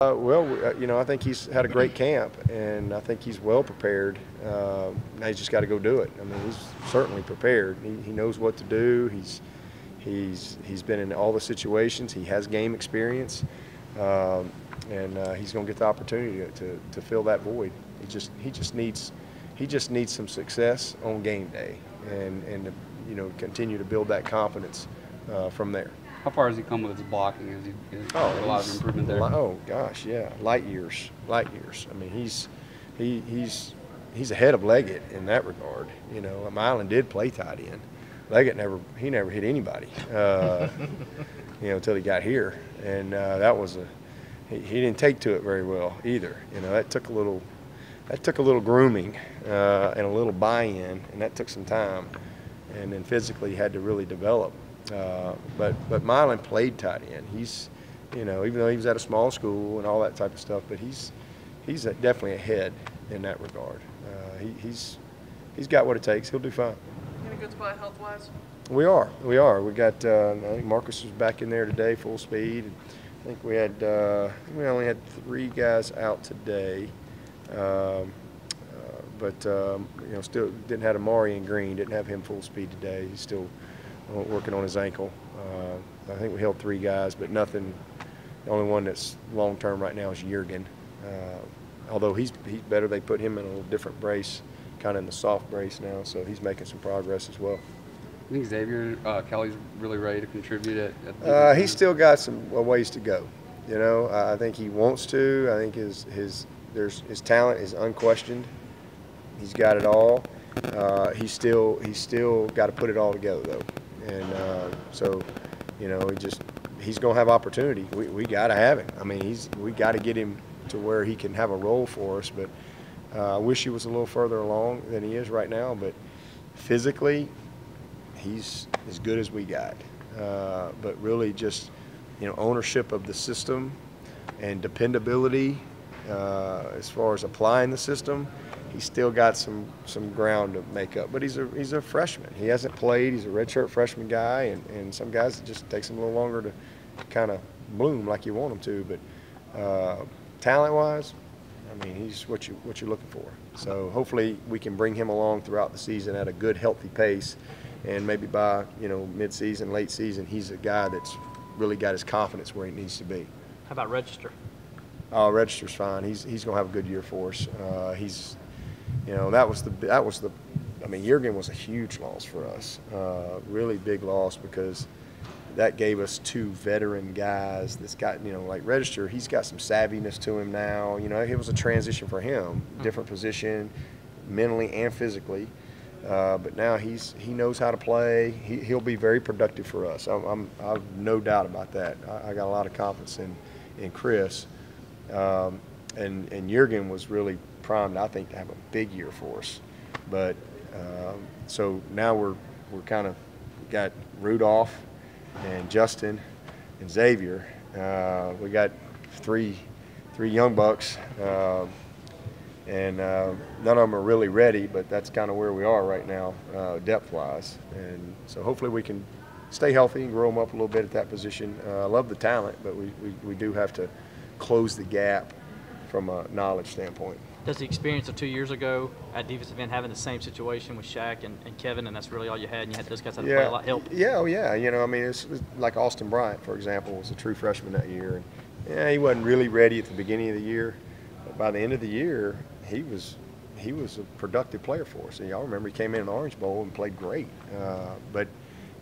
I think he's had a great camp, and I think he's well prepared. Now he's just got to go do it. I mean, he's certainly prepared. He knows what to do. He's been in all the situations. He has game experience, and he's going to get the opportunity to fill that void. He just needs some success on game day, and continue to build that confidence from there. How far has he come with his blocking? Is there a lot of improvement there? Oh gosh, yeah, light years. I mean, he's ahead of Leggett in that regard. Milan did play tight end. Leggett never hit anybody, until he got here, and that was he didn't take to it very well either. That took a little grooming and a little buy-in, and that took some time, and then physically he had to really develop. But Milan played tight end. He's, even though he was at a small school and all that type of stuff, but he's definitely ahead in that regard. He's got what it takes. He'll do fine. In a good spot health-wise? We are. We got. I think Marcus was back in there today, full speed. I think we only had 3 guys out today. Still didn't have Amari and Green. Didn't have him full speed today. He's still working on his ankle. I think we held 3 guys, but nothing. The only one that's long term right now is Jurgen. Although he's better, they put him in a little different brace, kind of in the soft brace now, so he's making some progress as well. I think Xavier Kelly's really ready to contribute He's still got some ways to go. I think he wants to. I think his talent is unquestioned. He's got it all. He's still got to put it all together though, and he's going to have opportunity. We got to have him. I mean, we got to get him to where he can have a role for us. But I wish he was a little further along than he is right now. But physically, he's as good as we got. But really, just ownership of the system and dependability as far as applying the system. He's still got some ground to make up, but he's a freshman. He hasn't played. He's a redshirt freshman guy, and some guys it just takes him a little longer to kind of bloom like you want him to. But talent-wise, I mean, he's what you're looking for. So hopefully we can bring him along throughout the season at a good, healthy pace, and maybe by mid-season, late season, he's a guy that's really got his confidence where he needs to be. How about Register? Register's fine. He's going to have a good year for us. That was the. I mean, Jurgen was a huge loss for us. Really big loss because that gave us 2 veteran guys that's got like Register. He's got some savviness to him now. It was a transition for him, different position, mentally and physically. But now he knows how to play. He'll be very productive for us. I've no doubt about that. I got a lot of confidence in Chris. And Jurgen was really primed, I think, to have a big year for us. But so now we're kind of got Rudolph and Justin and Xavier. We got three young bucks, and none of them are really ready. But that's kind of where we are right now, depth-wise. And so hopefully we can stay healthy and grow them up a little bit at that position. I love the talent, but we do have to close the gap from a knowledge standpoint. Does the experience of 2 years ago at defensive end having the same situation with Shaq and Kevin, and that's really all you had, and you had those guys had to play a lot, help? Yeah, oh yeah. I mean, it's like Austin Bryant, for example, was a true freshman that year. And he wasn't really ready at the beginning of the year, but by the end of the year, he was a productive player for us. And y'all remember he came in the Orange Bowl and played great. But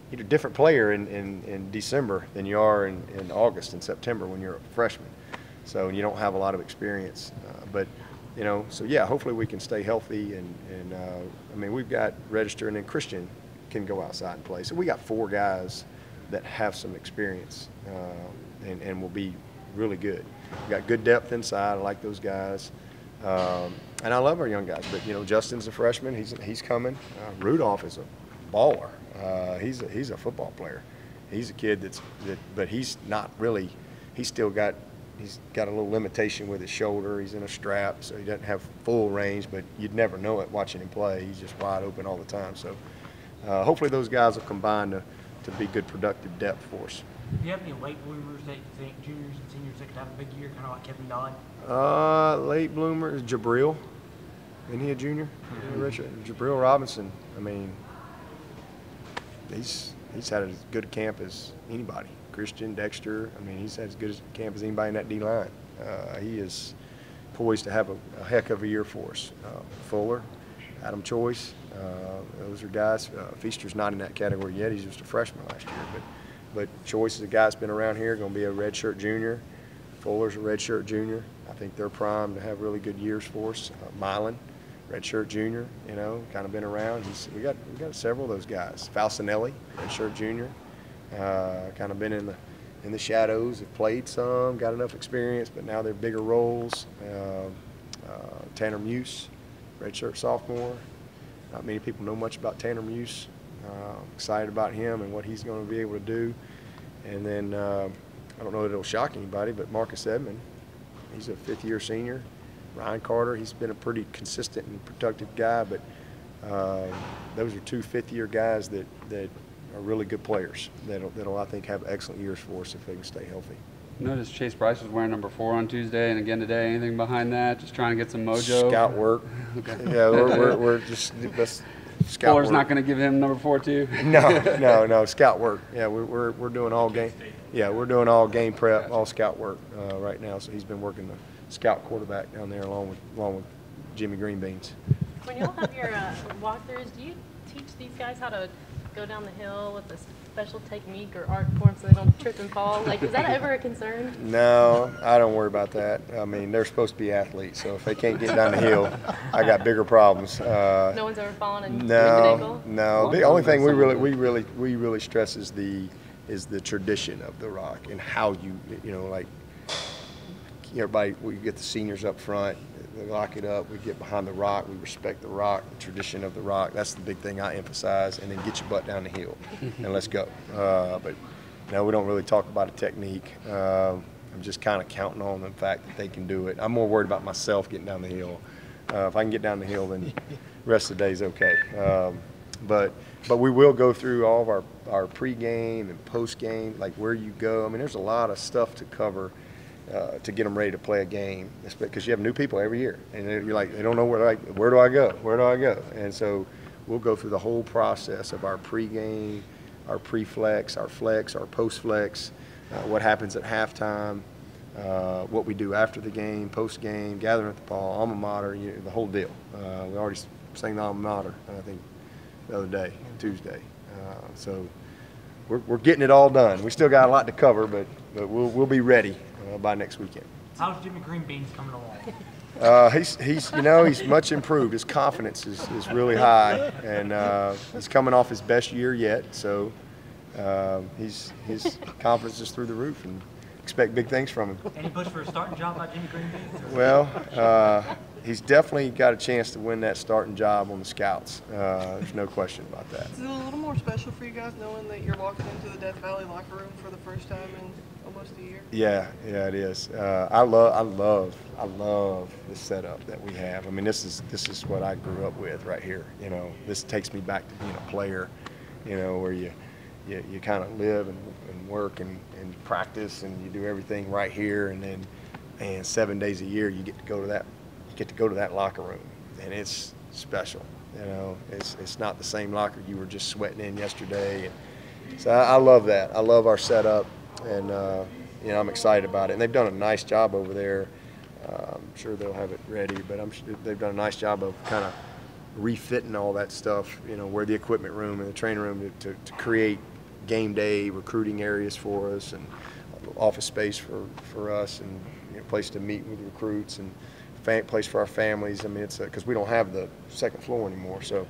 you're a different player in December than you are in August and September when you're a freshman. So you don't have a lot of experience. So yeah, hopefully we can stay healthy. And I mean, we've got Register, and then Christian can go outside and play. So we got 4 guys that have some experience and will be really good. We got good depth inside. I like those guys. And I love our young guys. But, Justin's a freshman. He's coming. Rudolph is a baller. He's a football player. He's a kid but he's not really. He's got a little limitation with his shoulder. He's in a strap, so he doesn't have full range, but you'd never know it watching him play. He's just wide open all the time. So hopefully those guys will combine to be good, productive depth for us. Do you have any late bloomers that you think, juniors and seniors, that could have a big year, kind of like Kevin Dodd? Late bloomer, Jabril. Isn't he a junior? Richard Jabril Robinson. I mean, he's had as good a camp as anybody. Christian, Dexter. I mean, he's had as good a camp as anybody in that D line. He is poised to have a heck of a year for us. Fuller, Adam Choice. Those are guys. Feaster's not in that category yet. He's just a freshman last year, but Choice is a guy that's been around here, going to be a redshirt junior. Fuller's a redshirt junior. I think they're primed to have really good years for us. Milan, redshirt junior, you know, kind of been around. We got several of those guys. Falcinelli, redshirt junior, kind of been in the shadows, have played some, got enough experience, but now they're bigger roles. Tanner Muse, redshirt sophomore. Not many people know much about Tanner Muse. Excited about him and what he's going to be able to do. And then I don't know that it'll shock anybody, but Marcus Edmond, he's a fifth-year senior. Ryan Carter, he's been a pretty consistent and productive guy, but those are two fifth-year guys that are really good players that'll I think have excellent years for us if they can stay healthy. Notice Chase Bryce was wearing number 4 on Tuesday and again today. Anything behind that? Just trying to get some mojo? Scout work. Okay. Yeah, we're just scout Fuller's work. not going to give him number 4 too? No, scout work. Yeah, we're doing all game. Yeah, we're doing all game prep, all scout work right now. So he's been working the scout quarterback down there along with Jimmy Greenbeans. When y'all have your walkthroughs, do you teach these guys how to go down the hill with a special technique or art form so they don't trip and fall? Like, is that ever a concern? No, I don't worry about that. I mean, they're supposed to be athletes, so if they can't get down the hill, I got bigger problems. No one's ever fallen and sprained an ankle? No. The only thing we really stress is the tradition of the rock and how you know, like everybody, we get the seniors up front, they lock it up, we get behind the rock, we respect the rock, the tradition of the rock. That's the big thing I emphasize, and then get your butt down the hill and let's go. But no, we don't really talk about a technique. I'm just kind of counting on the fact that they can do it. I'm more worried about myself getting down the hill. If I can get down the hill, then the rest of the day's okay. But we will go through all of our pregame and postgame, like where you go. I mean, there's a lot of stuff to cover to get them ready to play a game, because you have new people every year, and you're like, they don't know where do I go? And so we'll go through the whole process of our pregame, our pre-flex, our flex, our post-flex, what happens at halftime, what we do after the game, post-game, gathering at the ball, alma mater, the whole deal. We already sang the alma mater, I think, the other day, Tuesday. So we're getting it all done. We still got a lot to cover, but we'll be ready by next weekend. How's Jimmy Greenbeans coming along? He's much improved. His confidence is really high, and he's coming off his best year yet. So his confidence is through the roof, and expect big things from him. Any push for a starting job by Jimmy Greenbeans? Well, he's definitely got a chance to win that starting job on the Scouts. There's no question about that. Is it a little more special for you guys knowing that you're walking into the Death Valley locker room for the first time in almost a year? Yeah, it is. I love the setup that we have. I mean, this is what I grew up with right here. You know, this takes me back to being a player. You know, where you kind of live and work and practice, and you do everything right here, and then 7 days a year you get to go to that locker room, and it's special. You know, it's not the same locker you were just sweating in yesterday. And so I love that. I love our setup, and I'm excited about it. And they've done a nice job over there. I'm sure they'll have it ready, but I'm sure they've done a nice job of kind of refitting all that stuff. You know, where the equipment room and the training room to create game day recruiting areas for us, and office space for us, and place to meet with recruits, and place for our families. I mean, it's because we don't have the second floor anymore, so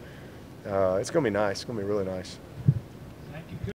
it's going to be nice. It's going to be really nice.